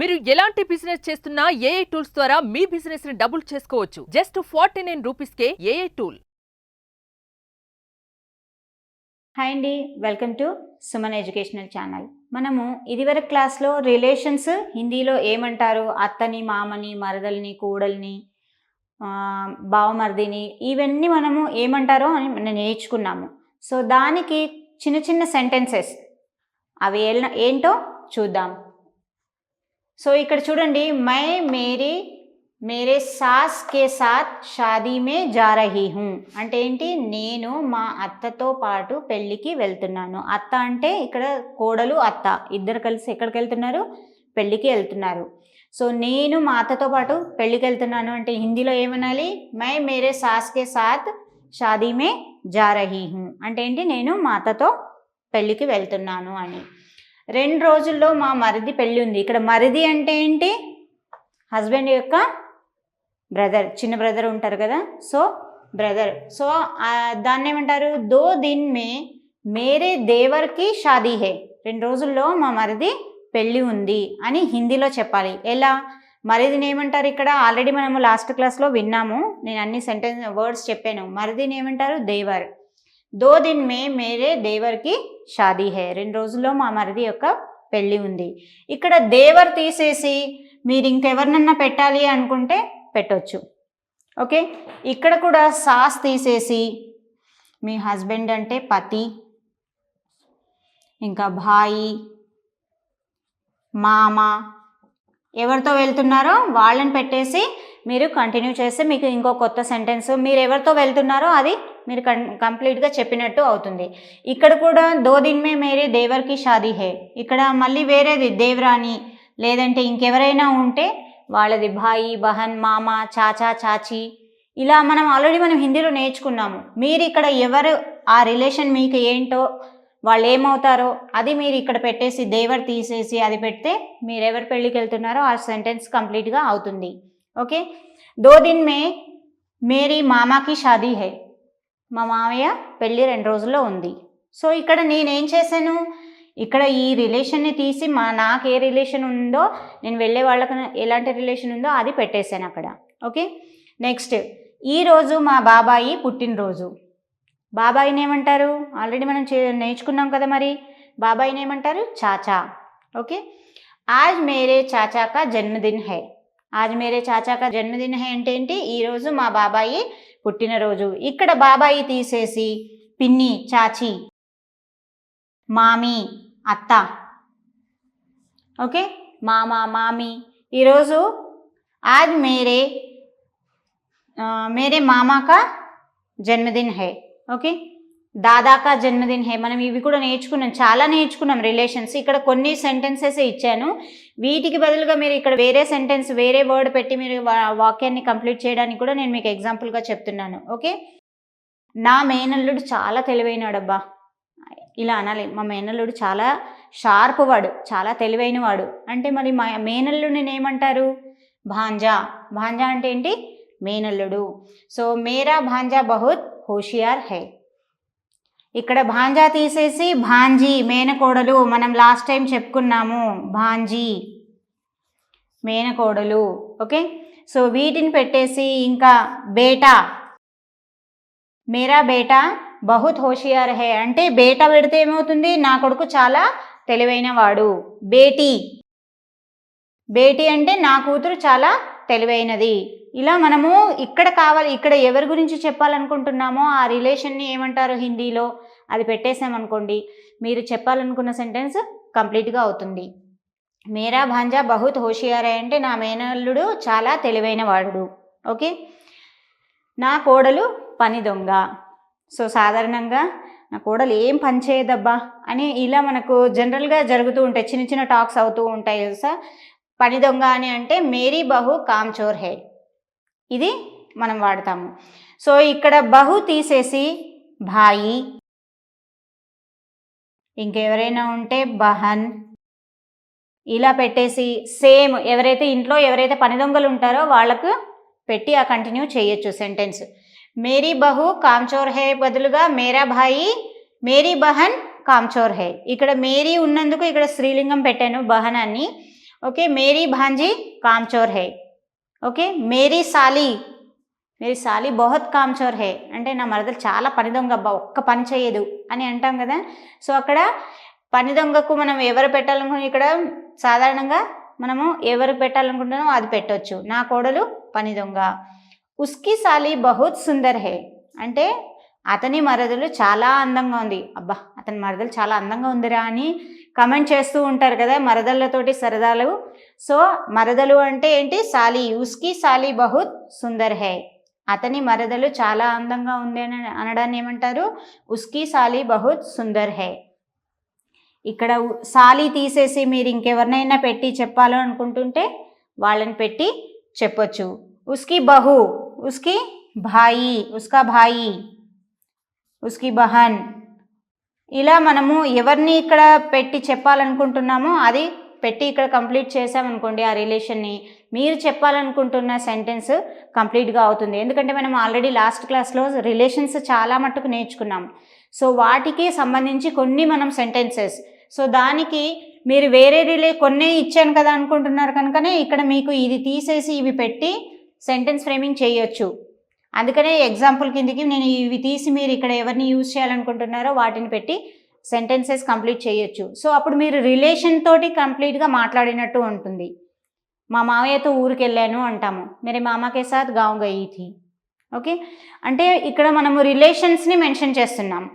మీరు ఎలాంటి బిజినెస్ చేస్తున్నా ఏఐ టూల్స్ ద్వారా మీ బిజినెస్ ని డబుల్ చేసుకోవచ్చు. జస్ట్ 49 రూపీస్కే ఏఐ టూల్. హాయ్ అండి, welcome to Suman educational channel. మనము ఇదివరకు క్లాస్లో రిలేషన్స్ హిందీలో ఏమంటారు, అత్తని, మామని, మరదల్ని, కూడల్ని, బావమర్దిని, ఇవన్నీ మనము ఏమంటారో అని మనం నేర్చుకున్నాము. సో దానికి చిన్న చిన్న సెంటెన్సెస్ అవి ఏంటో చూద్దాం. సో ఇక్కడ చూడండి, మై మేరే సాస్ కే సాత్ షాదీ మే జా రహీ హూ అంటే ఏంటి, నేను మా అత్తతో పాటు పెళ్ళికి వెళ్తున్నాను. అత్త అంటే ఇక్కడ కోడలు అత్త ఇద్దరు కలిసి ఎక్కడికి వెళ్తున్నారు, పెళ్ళికి వెళ్తున్నారు. సో నేను మా అత్తతో పాటు పెళ్ళికి వెళ్తున్నాను అంటే హిందీలో ఏమనాలి, మై మేరే సాస్ కే సాత్ షాదీ మే జా రహీ హూ అంటే ఏంటి, నేను మా అత్తతో పెళ్ళికి వెళ్తున్నాను అని. 2 రోజుల్లో మా మరిది పెళ్ళి ఉంది. ఇక్కడ మరిది అంటే ఏంటి, హస్బెండ్ యొక్క బ్రదర్, చిన్న బ్రదర్ ఉంటారు కదా, సో బ్రదర్. సో దాన్ని ఏమంటారు, 2 दिन में మేరే దేవర్కి షాదీ హే, 2 రోజుల్లో మా మరిది పెళ్ళి ఉంది అని హిందీలో చెప్పాలి. ఎలా, మరిదిని ఏమంటారు, ఇక్కడ ఆల్రెడీ మనము లాస్ట్ క్లాస్లో విన్నాము, నేను అన్ని వర్డ్స్ చెప్పాను. మరిదిని ఏమంటారు, దేవర్. 2 दिन में మేరే దేవర్కి షాదీ హే, 2 రోజుల్లో మా మరిది యొక్క పెళ్ళి ఉంది. ఇక్కడ దేవర్ తీసేసి మీరు ఇంకెవరినన్నా పెట్టాలి అనుకుంటే పెట్టొచ్చు. ఓకే, ఇక్కడ కూడా సాస్ తీసేసి మీ హస్బెండ్ అంటే పతి, ఇంకా భాయి, మామ, ఎవరితో వెళ్తున్నారో వాళ్ళని పెట్టేసి మీరు కంటిన్యూ చేస్తే మీకు ఇంకో కొత్త సెంటెన్స్, మీరు ఎవరితో వెళ్తున్నారో అది మీరు కంప్లీట్గా చెప్పినట్టు అవుతుంది. ఇక్కడ కూడా 2 दिन में మేరే దేవర్కి షాదీ హే, ఇక్కడ మళ్ళీ వేరేది దేవరాని లేదంటే ఇంకెవరైనా ఉంటే వాళ్ళది భాయి, బహన్, మామ, చాచా, చాచి, ఇలా మనం ఆల్రెడీ హిందీలో నేర్చుకున్నాము. మీరు ఇక్కడ ఎవరు ఆ రిలేషన్ మీకు ఏంటో వాళ్ళు ఏమవుతారో అది మీరు ఇక్కడ పెట్టేసి దేవర్ తీసేసి అది పెడితే మీరు ఎవరు పెళ్ళికి వెళ్తున్నారో ఆ సెంటెన్స్ కంప్లీట్గా అవుతుంది. ఓకే, 2 दिन में మేరీ మామాకి షాదీ హై, మా మామయ్య పెళ్ళి 2 రోజుల్లో ఉంది. సో ఇక్కడ నేనేం చేశాను, ఇక్కడ ఈ రిలేషన్ని తీసి నాకు ఏ రిలేషన్ ఉందో, నేను వెళ్ళే వాళ్ళకి ఎలాంటి రిలేషన్ ఉందో అది పెట్టేశాను అక్కడ. ఓకే, నెక్స్ట్, ఈరోజు మా బాబాయి పుట్టినరోజు. బాబాయిని ఏమంటారు, ఆల్రెడీ మనం నేర్చుకున్నాం కదా, మరి బాబాయిని ఏమంటారు, చాచా. ఓకే, ఆజ్ మేరే చాచా కా జన్మదిన్ హై, ఆజ్ మేరే చాచా కా జన్మదిన్ హై అంటే ఏంటి, ఈరోజు మా బాబాయి పుట్టినరోజు. ఇక్కడ బాబాయి తీసేసి పిన్ని, చాచి, మామి, అత్త. ఓకే, మామ, మామి. ఈరోజు ఆజ్ మేరే మామా కా జన్మదిన్ హై. ఓకే, దాదా కా జన్మదిన్ హై. మనం ఇవి కూడా నేర్చుకున్నాం, చాలా నేర్చుకున్నాం రిలేషన్స్. ఇక్కడ కొన్ని సెంటెన్సెస్ ఇచ్చాను, వీటికి బదులుగా మీరు ఇక్కడ వేరే సెంటెన్స్, వేరే వర్డ్ పెట్టి మీరు వాక్యాన్ని కంప్లీట్ చేయడానికి కూడా నేను మీకు ఎగ్జాంపుల్గా చెప్తున్నాను. ఓకే, నా మేనల్లుడు చాలా తెలివైనడబ్బా, ఇలా అనాలి. మా మేనల్లుడు చాలా షార్ప్ వాడు, చాలా తెలివైన వాడు అంటే మరి మా మేనల్లుడిని ఏమంటారు, భాంజా. భాంజా అంటే ఏంటి, మేనల్లుడు. సో మేరా భాంజా బహుత్ హోషియార్ హై. ఇక్కడ భాంజా తీసేసి భాంజీ, మేనకోడలు. మనం లాస్ట్ టైం చెప్పుకున్నాము, భాంజీ మేనకోడలు. ఓకే, సో వీటిని పెట్టేసి ఇంకా బేటా, మేరా బేటా బహుత్ హోషియార్ హై అంటే బేటా పెడితే ఏమవుతుంది, నా కొడుకు చాలా తెలివైన వాడు. బేటీ, బేటీ అంటే నా కూతురు చాలా తెలివైనది. ఇలా మనము ఇక్కడ ఇక్కడ ఎవరి గురించి చెప్పాలనుకుంటున్నామో ఆ రిలేషన్ని ఏమంటారు హిందీలో అది పెట్టేసామనుకోండి, మీరు చెప్పాలనుకున్న సెంటెన్స్ కంప్లీట్గా అవుతుంది. మేరా భాంజా బహుత్ హోషియార్ హై అంటే నా మేనల్లుడు చాలా తెలివైన వాడు. ఓకే, నా కోడలు పని దొంగ. సో సాధారణంగా నా కోడలు ఏం పని చేయదబ్బా అని ఇలా మనకు జనరల్గా జరుగుతూ ఉంటాయి, చిన్న చిన్న టాక్స్ అవుతూ ఉంటాయి తెలుసా. పని దొంగ అని అంటే మేరీ బహు కామ్చోర్ హై, ఇది మనం వాడతాము. సో ఇక్కడ బహు తీసేసి భాయి, ఇంకెవరైనా ఉంటే బహన్, ఇలా పెట్టేసి సేమ్ ఎవరైతే ఇంట్లో ఎవరైతే పని దొంగలు ఉంటారో వాళ్ళకు పెట్టి ఆ కంటిన్యూ చేయొచ్చు సెంటెన్స్. మేరీ బహు కామ్చోర్ హై బదులుగా మేరా భాయి, మేరీ బహన్ కామ్చోర్ హై. ఇక్కడ మేరీ ఉన్నందుకు ఇక్కడ స్త్రీలింగం పెట్టాను, బహన్ అని. ఓకే, మేరీ భాంజీ కామ్చోర్ హై. ఓకే, మేరీ సాలి బహుత్ కామ్చోర్ హై అంటే నా మరదలు చాలా పని దొంగ అబ్బా, ఒక్క పని చేయదు అని అంటాం కదా. సో అక్కడ పని దొంగకు మనం ఎవరు పెట్టాలనుకున్నాం, ఇక్కడ సాధారణంగా మనము ఎవరు పెట్టాలనుకుంటున్నామో అది పెట్టవచ్చు. నా కోడలు పని దొంగ. ఉస్కి సాలి బహుత్ సుందర్ హై అంటే అతని మరదలు చాలా అందంగా ఉంది. అబ్బా, అతని మరదలు చాలా అందంగా ఉందిరా అని కమెంట్ చేస్తూ ఉంటారు కదా మరదళ్ళతోటి సరదాలు. సో మరదలు అంటే ఏంటి, సాలి. ఉస్కి సాలి బహుత్ సుందర్ హై, అతని మరదలు చాలా అందంగా ఉంది అని అనడాన్ని ఏమంటారు, ఉస్కి సాలి బహుత్ సుందర్ హై. ఇక్కడ సాలి తీసేసి మీరు ఇంకెవరినైనా పెట్టి చెప్పాలో అనుకుంటుంటే వాళ్ళని పెట్టి చెప్పొచ్చు. ఉస్కి బహు, ఉస్కి భాయి, ఉస్కా భాయి, ఉస్కి బహన్. ఇలా మనము ఎవరిని ఇక్కడ పెట్టి చెప్పాలనుకుంటున్నామో అది పెట్టి ఇక్కడ కంప్లీట్ చేసామనుకోండి ఆ రిలేషన్ని, మీరు చెప్పాలనుకుంటున్న సెంటెన్స్ కంప్లీట్గా అవుతుంది. ఎందుకంటే మనం ఆల్రెడీ లాస్ట్ క్లాస్లో రిలేషన్స్ చాలా మట్టుకు నేర్చుకున్నాం. సో వాటికి సంబంధించి కొన్ని మనం సెంటెన్సెస్, సో దానికి మీరు వేరే కొన్నే ఇచ్చాను కదా అనుకుంటున్నారు కనుకనే ఇక్కడ మీకు ఇది తీసేసి ఇవి పెట్టి సెంటెన్స్ ఫ్రేమింగ్ చేయొచ్చు. అందుకనే ఎగ్జాంపుల్ కిందకి నేను ఇవి తీసి మీరు ఇక్కడ ఎవరిని యూజ్ చేయాలనుకుంటున్నారో వాటిని పెట్టి సెంటెన్సెస్ కంప్లీట్ చేయొచ్చు. సో అప్పుడు మీరు రిలేషన్ తోటి కంప్లీట్గా మాట్లాడినట్టు ఉంటుంది. మా మావయ్యతో ఊరికి వెళ్ళాను అంటాము, మేరే మామాకే సాత్ గావ్ గయి థీ. ఓకే, అంటే ఇక్కడ మనము రిలేషన్స్ని మెన్షన్ చేస్తున్నాం.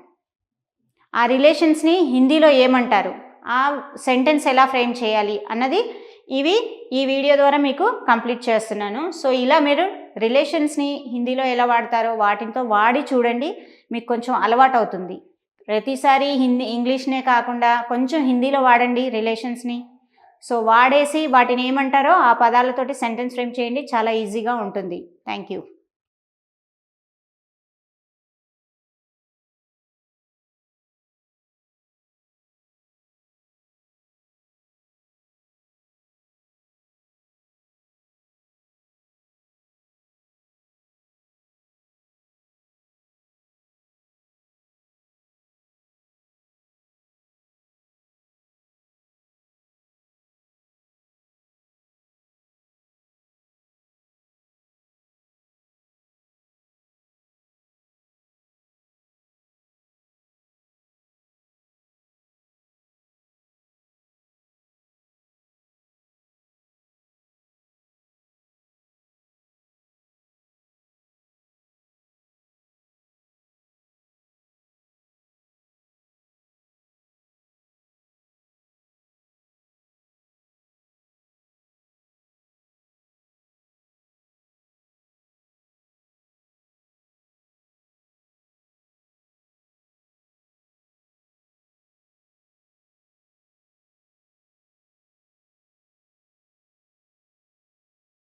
ఆ రిలేషన్స్ని హిందీలో ఏమంటారు, ఆ సెంటెన్స్ ఎలా ఫ్రేమ్ చేయాలి అన్నది ఈ వీడియో ద్వారా మీకు కంప్లీట్ చేస్తున్నాను. సో ఇలా మీరు రిలేషన్స్ని హిందీలో ఎలా వాడతారో వాటితో వాడి చూడండి, మీకు కొంచెం అలవాటు అవుతుంది. ప్రతిసారి ఇంగ్లీష్నే కాకుండా కొంచెం హిందీలో వాడండి రిలేషన్స్ని. సో వాడేసి వాటిని ఏమంటారో ఆ పదాలతోటి సెంటెన్స్ ఫ్రేమ్ చేయండి, చాలా ఈజీగా ఉంటుంది. Thank you.